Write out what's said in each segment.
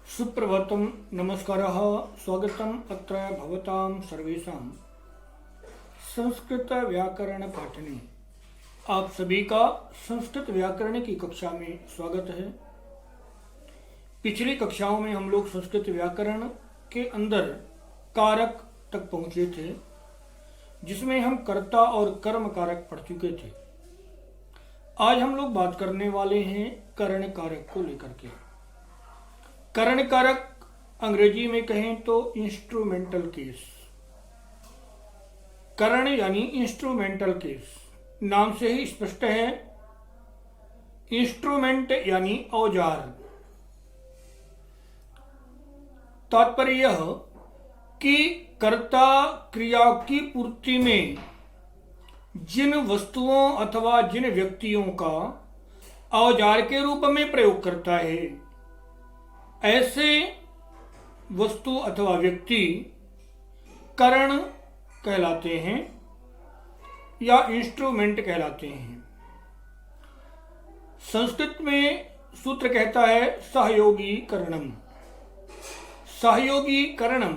सुप्रभातं नमस्कारः स्वागतम् अत्र भवतां सर्वेषां संस्कृत व्याकरण पाठने। आप सभी का संस्कृत व्याकरण की कक्षा में स्वागत है। पिछली कक्षाओं में हम लोग संस्कृत व्याकरण के अंदर कारक तक पहुंचे थे, जिसमें हम कर्ता और कर्म कारक पढ़ चुके थे। आज हम लोग बात करने वाले हैं करण कारक को लेकर के। करण कारक अंग्रेजी में कहें तो इंस्ट्रूमेंटल केस। करण यानी इंस्ट्रूमेंटल केस, नाम से ही स्पष्ट है। इंस्ट्रूमेंट यानी औजार। तात्पर्य यह कि कर्ता क्रिया की पूर्ति में जिन वस्तुओं अथवा जिन व्यक्तियों का औजार के रूप में प्रयोग करता है, ऐसे वस्तु अथवा व्यक्ति करण कहलाते हैं या इंस्ट्रूमेंट कहलाते हैं। संस्कृत में सूत्र कहता है सहयोगी करणम। सहयोगी करणम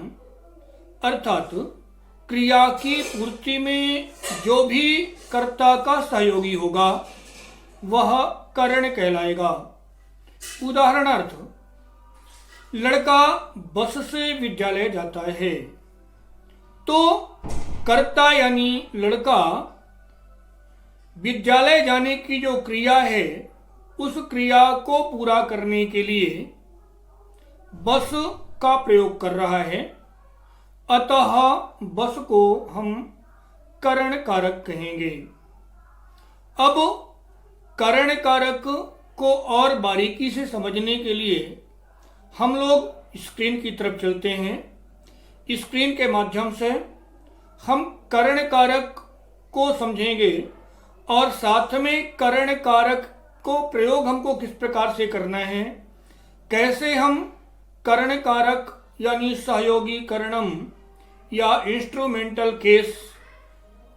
अर्थात क्रिया की पूर्ति में जो भी कर्ता का सहयोगी होगा वह करण कहलाएगा। उदाहरणार्थ, लड़का बस से विद्यालय जाता है तो कर्ता यानी लड़का विद्यालय जाने की जो क्रिया है उस क्रिया को पूरा करने के लिए बस का प्रयोग कर रहा है, अतः बस को हम करण कारक कहेंगे। अब करण कारक को और बारीकी से समझने के लिए हम लोग स्क्रीन की तरफ चलते हैं। स्क्रीन के माध्यम से हम करण कारक को समझेंगे और साथ में करण कारक को प्रयोग हमको किस प्रकार से करना है, कैसे हम करण कारक यानी सहयोगी करणम या इंस्ट्रूमेंटल केस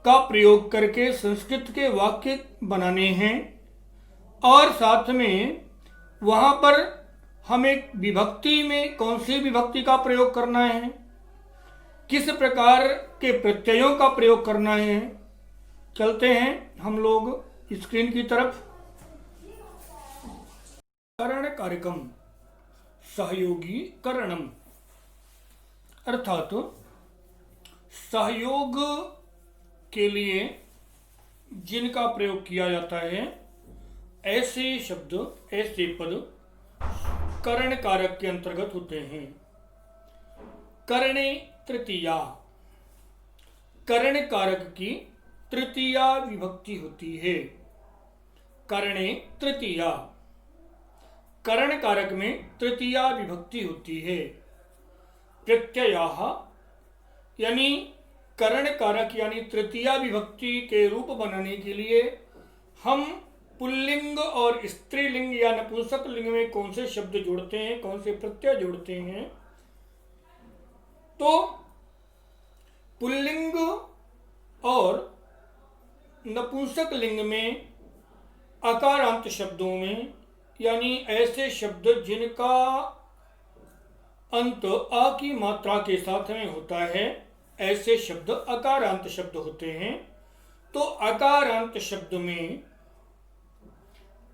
का प्रयोग करके संस्कृत के वाक्य बनाने हैं, और साथ में वहाँ पर हमें विभक्ति में कौन सी विभक्ति का प्रयोग करना है, किस प्रकार के प्रत्ययों का प्रयोग करना है। चलते हैं हम लोग स्क्रीन की तरफ। करण कारकम सहयोगी करणम अर्थात सहयोग के लिए जिनका प्रयोग किया जाता है, ऐसे शब्द ऐसे पद करण कारक के अंतर्गत होते हैं। करणे तृतीया, करण कारक की तृतीया विभक्ति होती है। करणे तृतीया, करण कारक में तृतीया विभक्ति होती है। प्रत्ययाः यानी करण कारक यानी तृतीया विभक्ति के रूप बनाने के लिए हम पुल्लिंग और स्त्रीलिंग या नपुंसक लिंग में कौन से शब्द जोड़ते हैं, कौन से प्रत्यय जोड़ते हैं। तो पुल्लिंग और नपुंसक लिंग में अकारांत शब्दों में, यानी ऐसे शब्द जिनका अंत अ की मात्रा के साथ में होता है, ऐसे शब्द अकारांत शब्द होते हैं। तो अकारांत शब्द में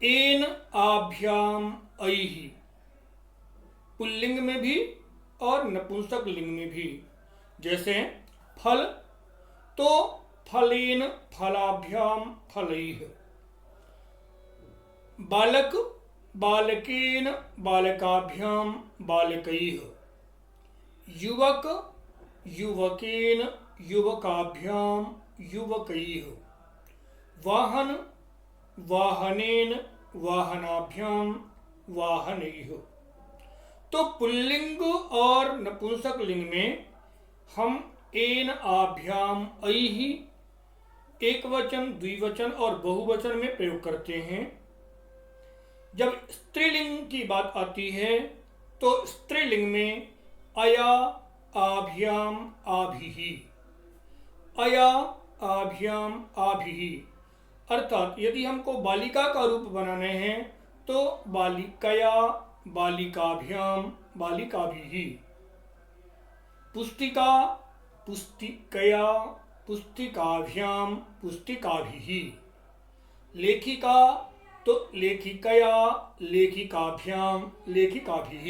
एन आभ्याम ऐहि, पुल्लिंग में भी और नपुंसक लिंग में भी। जैसे फल तो फलेन फलाभ्याम फलैः, बालक बालकेन बालकाभ्याम बालकैः, युवक युवकेन युवकाभ्याम युवकैः, वाहन वाहनेन वाहनाभ्याम वाहनैः। तो पुल्लिंग और नपुंसक लिंग में हम एन आभ्याम ऐहि एक वचन, द्विवचन और बहुवचन में प्रयोग करते हैं। जब स्त्रीलिंग की बात आती है तो स्त्रीलिंग में अया आभ्याम आभिहि, अया आभ्याम आभिहि, अर्थात यदि हमको बालिका का रूप बनाने हैं तो बालिकया बालिकाभ्याम बालिकाभिः, पुस्तिका पुस्तिकया पुस्तिकाभ्यां पुस्तिकाभिः, लेखिका तो लेखिकया लेखिकाभ्यां लेखिकाभिः।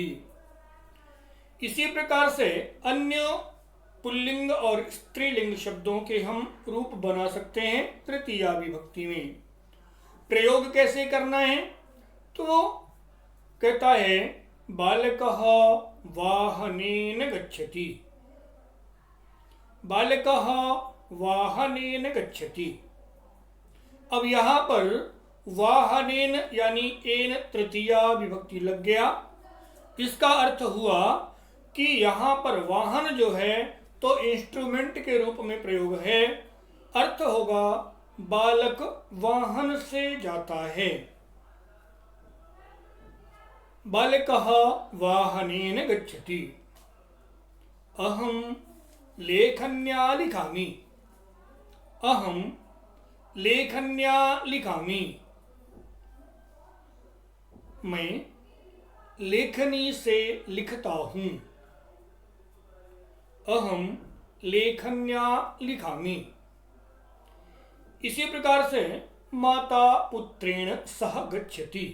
इसी प्रकार से अन्य पुल्लिंग और स्त्रीलिंग शब्दों के हम रूप बना सकते हैं तृतीया विभक्ति में। प्रयोग कैसे करना है? तो कहता है बालकः वाहनेन गच्छति, बालकः वाहनेन गच्छति। अब यहां पर वाहनेन यानी एन तृतीया विभक्ति लग गया। इसका अर्थ हुआ कि यहां पर वाहन जो है तो इंस्ट्रूमेंट के रूप में प्रयोग है। अर्थ होगा बालक वाहन से जाता है। बालकः वाहनेन गच्छति। अहं लेखन्या लिखामि, अहं लेखन्या लिखामि। मैं लेखनी से लिखता हूं। अहं लेखन्या लिखामि। इसी प्रकार से माता पुत्रेण सह गच्छति।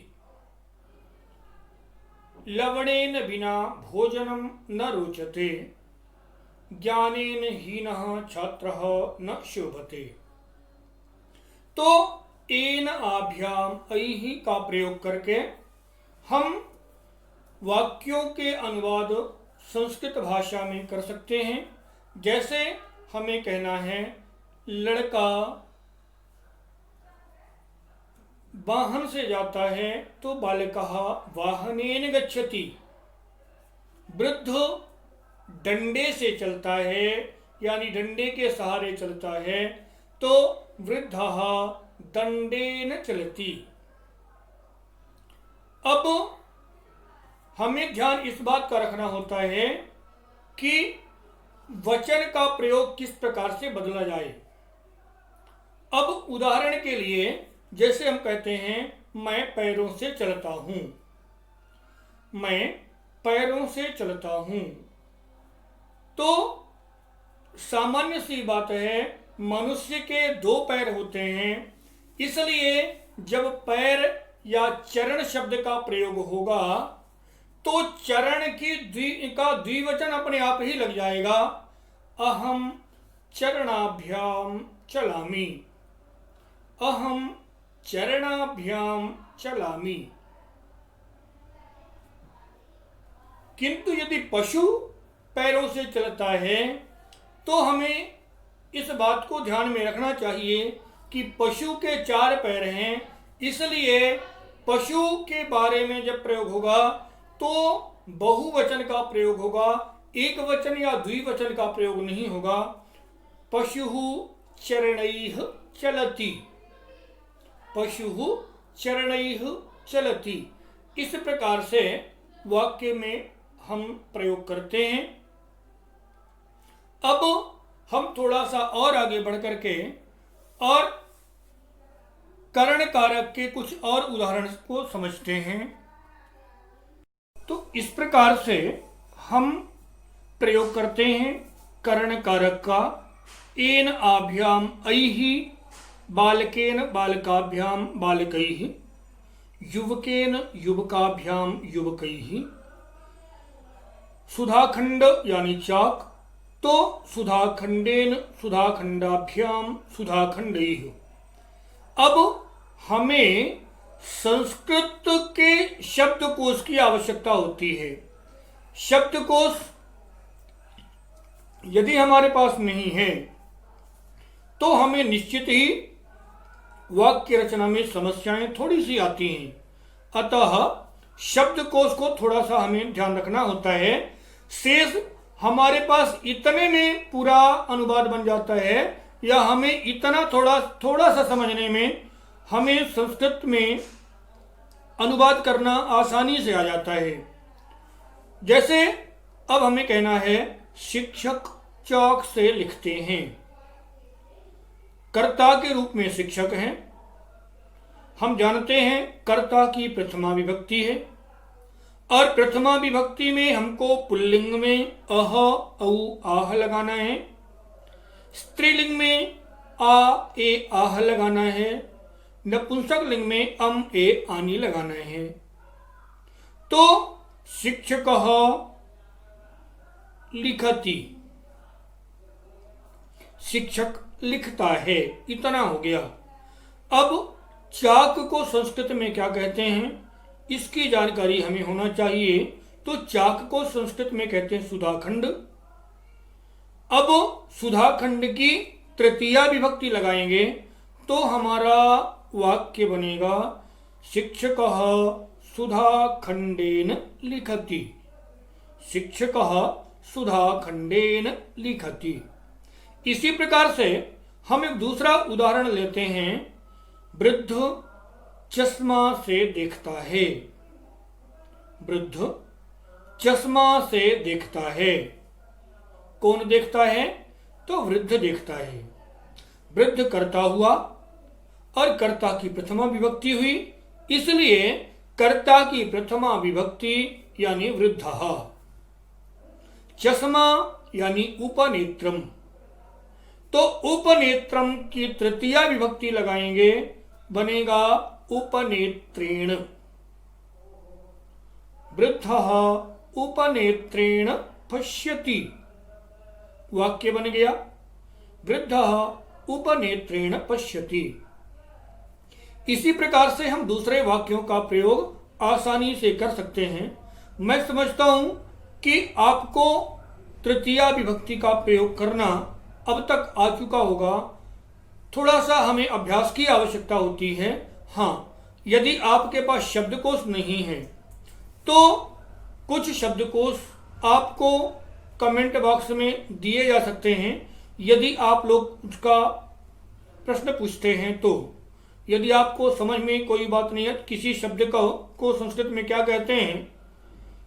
लवणेन बिना भोजनं न रोचते, ज्ञानेन हीनः छात्रः न शोभते। तो एन आभ्याम ऐहि का प्रयोग करके हम वाक्यों के अनुवाद संस्कृत भाषा में कर सकते हैं। जैसे हमें कहना है लड़का वाहन से जाता है तो बालकः वाहनेन गच्छति। वृद्ध डंडे से चलता है यानी डंडे के सहारे चलता है तो वृद्धः दंडेन चलति। अब हमें ध्यान इस बात का रखना होता है कि वचन का प्रयोग किस प्रकार से बदला जाए। अब उदाहरण के लिए जैसे हम कहते हैं मैं पैरों से चलता हूं, मैं पैरों से चलता हूं, तो सामान्य सी बात है मनुष्य के दो पैर होते हैं, इसलिए जब पैर या चरण शब्द का प्रयोग होगा तो चरण की द्विवचन अपने आप ही लग जाएगा। अहम चरणाभ्याम चलामि, अहम चरणाभ्याम चलामि। किंतु यदि पशु पैरों से चलता है तो हमें इस बात को ध्यान में रखना चाहिए कि पशु के चार पैर हैं, इसलिए पशु के बारे में जब प्रयोग होगा तो बहुवचन का प्रयोग होगा, एक वचन या द्विवचन का प्रयोग नहीं होगा। पशुः चरणैः चलति, पशुः चरणैः चलति। इस प्रकार से वाक्य में हम प्रयोग करते हैं। अब हम थोड़ा सा और आगे बढ़ करके और करण कारक के कुछ और उदाहरण को समझते हैं। तो इस प्रकार से हम प्रयोग करते हैं करण कारक का। एन आभ्याम ऐहि बालकेन बालकाभ्याम बालकैः, युवकेन युवकाभ्याम युवकैः। सुधाखंड यानी चाक तो सुधाखंडेन सुधाखंडाभ्याम सुधाखंडैः। अब हमें संस्कृत के शब्दकोश की आवश्यकता होती है। शब्दकोश यदि हमारे पास नहीं है तो हमें निश्चित ही वाक्य रचना में समस्याएं थोड़ी सी आती हैं। अतः शब्दकोश को थोड़ा सा हमें ध्यान रखना होता है। शेष हमारे पास इतने में पूरा अनुवाद बन जाता है या हमें इतना थोड़ा सा समझने में हमें संस्कृत में अनुवाद करना आसानी से आ जाता है। जैसे अब हमें कहना है शिक्षक चौक से लिखते हैं। कर्ता के रूप में शिक्षक हैं। हम जानते हैं कर्ता की प्रथमा विभक्ति है और प्रथमा विभक्ति में हमको पुल्लिंग में अह औ आह लगाना है, स्त्रीलिंग में आ ए आह लगाना है, नपुंसक लिंग में ए आनी लगाना है। तो शिक्षकः लिखति, शिक्षक लिखता है, इतना हो गया। अब चाक को संस्कृत में क्या कहते हैं इसकी जानकारी हमें होना चाहिए। तो चाक को संस्कृत में कहते हैं सुधाखंड। अब सुधाखंड की तृतीया विभक्ति लगाएंगे तो हमारा वाक्य बनेगा शिक्षकः सुधाखंडेन लिखति, शिक्षकः सुधाखंडेन लिखति। इसी प्रकार से हम एक दूसरा उदाहरण लेते हैं। वृद्ध चश्मा से देखता है, वृद्ध चश्मा से देखता है। कौन देखता है? तो वृद्ध देखता है। वृद्ध कर्ता हुआ और कर्ता की प्रथमा विभक्ति हुई, इसलिए कर्ता की प्रथमा विभक्ति यानी वृद्धः। चश्मा यानी उपनेत्रम, तो उपनेत्रम की तृतीया विभक्ति लगाएंगे, बनेगा उपनेत्रेण। वृद्धः उपनेत्रेण पश्यति, वाक्य बन गया वृद्धः उपनेत्रेण पश्यति। इसी प्रकार से हम दूसरे वाक्यों का प्रयोग आसानी से कर सकते हैं। मैं समझता हूं कि आपको तृतीया विभक्ति का प्रयोग करना अब तक आ चुका होगा। थोड़ा सा हमें अभ्यास की आवश्यकता होती है। हाँ, यदि आपके पास शब्दकोश नहीं है तो कुछ शब्दकोश आपको कमेंट बॉक्स में दिए जा सकते हैं। यदि आप लोग उसका प्रश्न पूछते हैं तो यदि आपको समझ में कोई बात नहीं है, किसी शब्द को संस्कृत में क्या कहते हैं,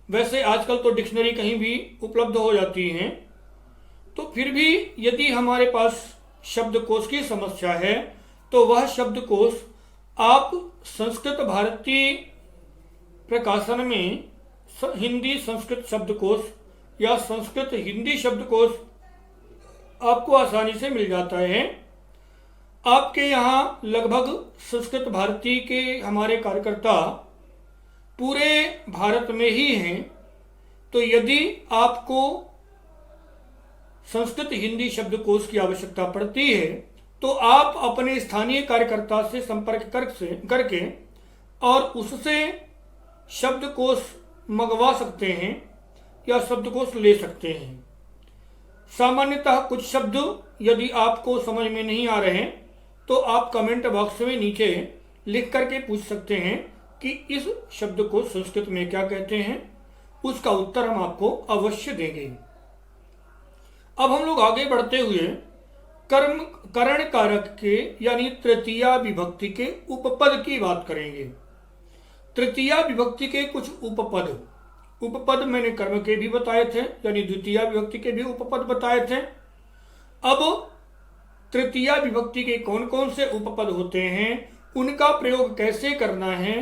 वैसे आजकल तो डिक्शनरी कहीं भी उपलब्ध हो जाती हैं, तो फिर भी यदि हमारे पास शब्दकोश की समस्या है तो वह शब्दकोश आप संस्कृत भारती प्रकाशन में हिंदी संस्कृत शब्दकोश या संस्कृत हिंदी शब्दकोश आपको आसानी से मिल जाता है। आपके यहाँ लगभग संस्कृत भारती के हमारे कार्यकर्ता पूरे भारत में ही हैं, तो यदि आपको संस्कृत हिंदी शब्दकोश की आवश्यकता पड़ती है तो आप अपने स्थानीय कार्यकर्ता से संपर्क करके और उससे शब्दकोश मंगवा सकते हैं या शब्दकोश ले सकते हैं। सामान्यतः कुछ शब्द यदि आपको समझ में नहीं आ रहे तो आप कमेंट बॉक्स में नीचे लिख करके पूछ सकते हैं कि इस शब्द को संस्कृत में क्या कहते हैं, उसका उत्तर हम आपको अवश्य देंगे। अब हम लोग आगे बढ़ते हुए करण कारक के यानी तृतीया विभक्ति के उपपद की बात करेंगे। तृतीया विभक्ति के कुछ उपपद मैंने कर्म के भी बताए थे, यानी द्वितीया विभक्ति के भी उपपद बताए थे। अब तृतीया विभक्ति के कौन कौन से उपपद होते हैं, उनका प्रयोग कैसे करना है,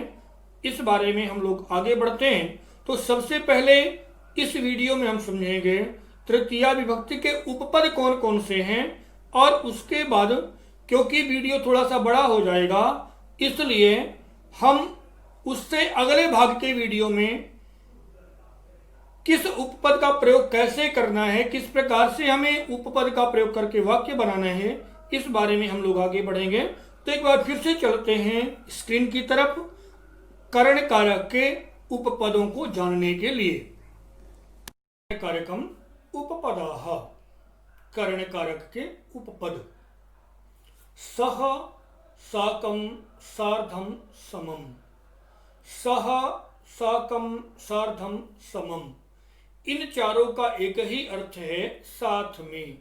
इस बारे में हम लोग आगे बढ़ते हैं। तो सबसे पहले इस वीडियो में हम समझेंगे तृतीया विभक्ति के उपपद कौन कौन से हैं, और उसके बाद क्योंकि वीडियो थोड़ा सा बड़ा हो जाएगा इसलिए हम उससे अगले भाग के वीडियो में किस उपपद का प्रयोग कैसे करना है, किस प्रकार से हमें उपपद का प्रयोग करके वाक्य बनाना है, इस बारे में हम लोग आगे बढ़ेंगे। तो एक बार फिर से चलते हैं स्क्रीन की तरफ करण कारक के उपपदों को जानने के लिए। कार्यक्रम उपपदाः, करण कारक के उपपद। सह साकं सार्धं समम, सह साकं सार्धं समम, इन चारों का एक ही अर्थ है साथ में।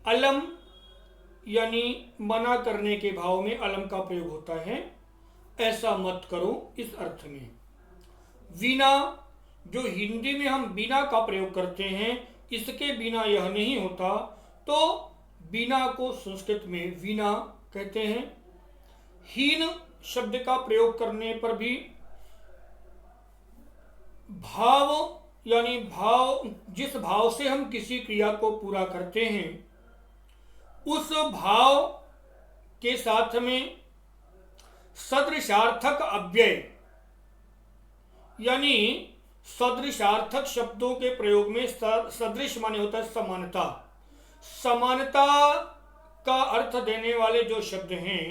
अलम यानी मना करने के भाव में अलम का प्रयोग होता है, ऐसा मत करो, इस अर्थ में। बिना, जो हिंदी में हम बिना का प्रयोग करते हैं, इसके बिना यह नहीं होता, तो बिना को संस्कृत में वीणा कहते हैं। हीन शब्द का प्रयोग करने पर भी भाव यानी भाव, जिस भाव से हम किसी क्रिया को पूरा करते हैं उस भाव के साथ में सदृशार्थक अव्यय यानी सदृशार्थक शब्दों के प्रयोग में सदृश माने होता है समानता। समानता का अर्थ देने वाले जो शब्द हैं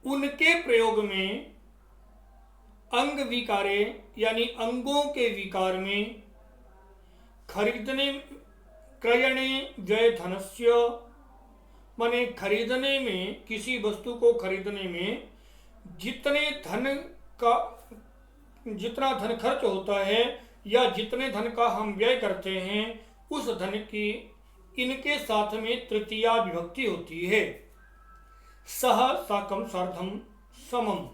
उनके प्रयोग में अंग विकारे यानी अंगों के विकार में खरीदने, क्रयणे व्यय धनस्य माने खरीदने में, किसी वस्तु को खरीदने में जितना धन खर्च होता है या जितने धन का हम व्यय करते हैं उस धन की इनके साथ में तृतीया विभक्ति होती है। सह साकम सार्धम समम।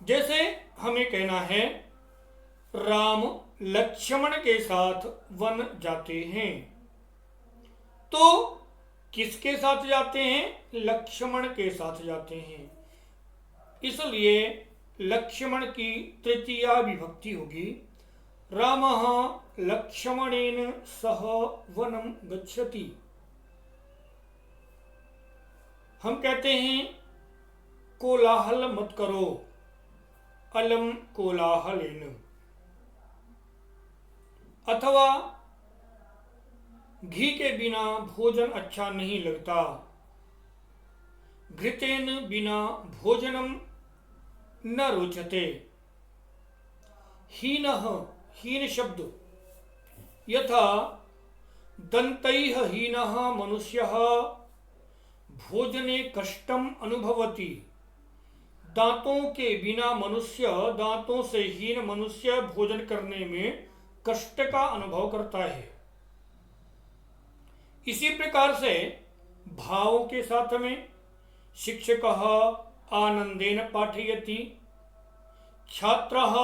जैसे हमें कहना है राम लक्ष्मण के साथ वन जाते हैं, तो किसके साथ जाते हैं? लक्ष्मण के साथ जाते हैं, इसलिए लक्ष्मण की तृतीया विभक्ति होगी रामः लक्ष्मणेन सह वनम गच्छति। हम कहते हैं कोलाहल मत करो, अलम कोलाहलेन। अथवा घी के बिना भोजन अच्छा नहीं लगता, घृतेन बिना भोजनम न रोचते। हीनः, हीन शब्द, यथा दन्तैः हीनः मनुष्यः भोजने कष्टम अनुभवति। दांतों के बिना मनुष्य, दांतों से हीन मनुष्य भोजन करने में कष्ट का अनुभव करता है। इसी प्रकार से भावों के साथ में शिक्षकः आनंदेन पाठयति, छात्रः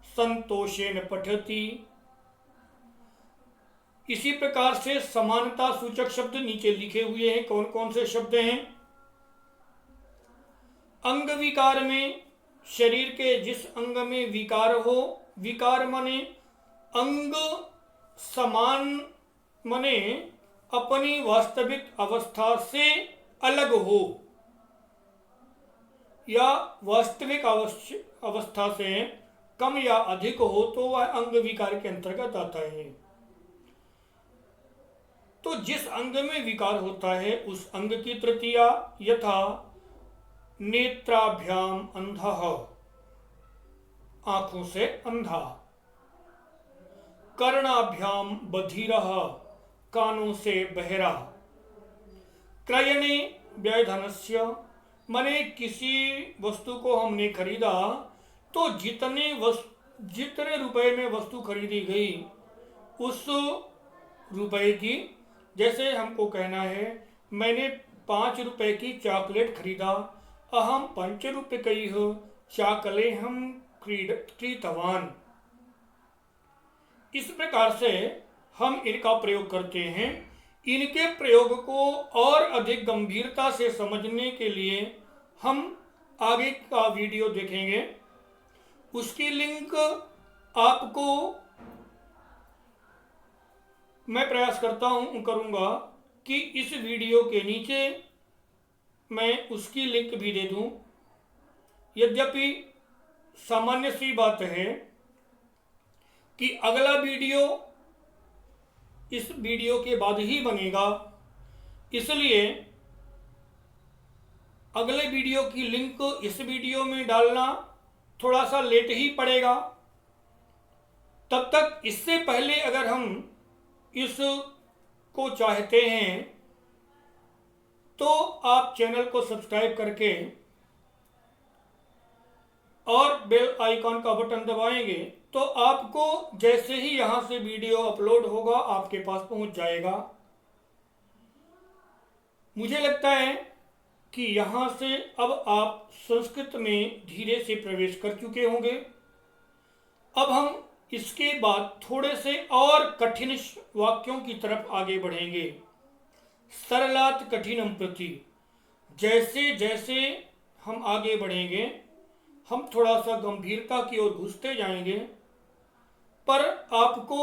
संतोषेन पठति। इसी प्रकार से समानता सूचक शब्द नीचे लिखे हुए हैं। कौन कौन से शब्द हैं? अंग विकार में शरीर के जिस अंग में विकार हो, विकार माने अंग समान माने अपनी वास्तविक अवस्था से अलग हो या वास्तविक अवस्था से कम या अधिक हो तो वह अंग विकार के अंतर्गत आता है। तो जिस अंग में विकार होता है उस अंग की तृतीया, यथा नेत्राभ्याम अंधः, आंखों से अंधा, कर्णाभ्याम बधिरः, कानों से बहरा, क्रयणे व्ययधनस्य माने किसी वस्तु को हमने खरीदा तो जितने रुपए में वस्तु खरीदी गई उस रुपए की, जैसे हमको कहना है मैंने 5 रुपए की चॉकलेट खरीदा, अहम 5 रूप्यकैः चाकलेहं क्रीतवान। इस प्रकार से हम इनका प्रयोग करते हैं। इनके प्रयोग को और अधिक गंभीरता से समझने के लिए हम आगे का वीडियो देखेंगे। उसकी लिंक आपको मैं प्रयास करूंगा कि इस वीडियो के नीचे मैं उसकी लिंक भी दे दूं। यद्यपि सामान्य सी बात है कि अगला वीडियो इस वीडियो के बाद ही बनेगा, इसलिए अगले वीडियो की लिंक इस वीडियो में डालना थोड़ा सा लेट ही पड़ेगा। तब तक इससे पहले अगर हम इस को चाहते हैं तो आप चैनल को सब्सक्राइब करके और बेल आइकॉन का बटन दबाएंगे तो आपको जैसे ही यहां से वीडियो अपलोड होगा आपके पास पहुंच जाएगा। मुझे लगता है कि यहां से अब आप संस्कृत में धीरे से प्रवेश कर चुके होंगे। अब हम इसके बाद थोड़े से और कठिन वाक्यों की तरफ आगे बढ़ेंगे। सरलात कठिनम प्रति, जैसे जैसे हम आगे बढ़ेंगे हम थोड़ा सा गंभीरता की ओर घुसते जाएंगे। पर आपको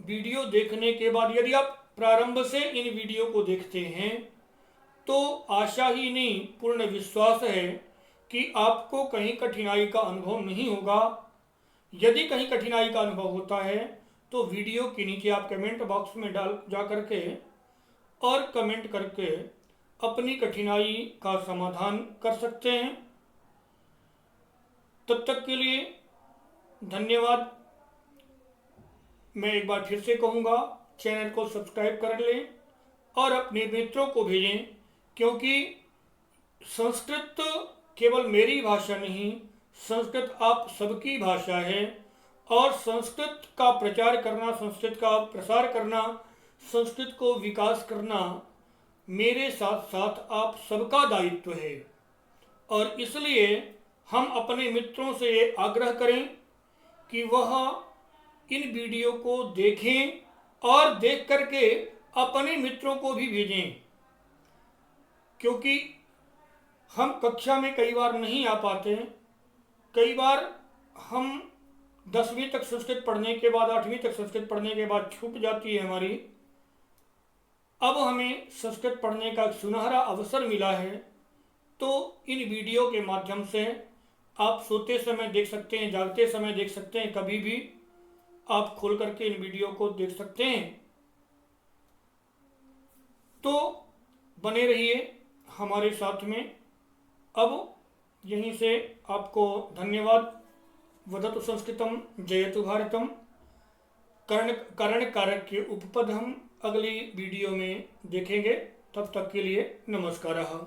वीडियो देखने के बाद यदि आप प्रारंभ से इन वीडियो को देखते हैं तो आशा ही नहीं पूर्ण विश्वास है कि आपको कहीं कठिनाई का अनुभव नहीं होगा। यदि कहीं कठिनाई का अनुभव होता है तो वीडियो के नीचे आप कमेंट बॉक्स में डाल जा करके और कमेंट करके अपनी कठिनाई का समाधान कर सकते हैं। तब तक के लिए धन्यवाद। मैं एक बार फिर से कहूँगा, चैनल को सब्सक्राइब कर लें और अपने मित्रों को भेजें, क्योंकि संस्कृत केवल मेरी भाषा नहीं, संस्कृत आप सबकी भाषा है और संस्कृत का प्रचार करना, संस्कृत का प्रसार करना, संस्कृत को विकास करना मेरे साथ साथ आप सबका दायित्व है। और इसलिए हम अपने मित्रों से ये आग्रह करें कि वह इन वीडियो को देखें और देख करके अपने मित्रों को भी भेजें, क्योंकि हम कक्षा में कई बार नहीं आ पाते। कई बार हम 10वीं तक संस्कृत पढ़ने के बाद, 8वीं तक संस्कृत पढ़ने के बाद छूट जाती है हमारी। अब हमें संस्कृत पढ़ने का सुनहरा अवसर मिला है, तो इन वीडियो के माध्यम से आप सोते समय देख सकते हैं, जागते समय देख सकते हैं, कभी भी आप खोल करके इन वीडियो को देख सकते हैं। तो बने रहिए हमारे साथ में। अब यहीं से आपको धन्यवाद। वदतु संस्कृतम जयतु भारतम। कर्ण कारक के उपपद हम अगली वीडियो में देखेंगे। तब तक के लिए नमस्कारः।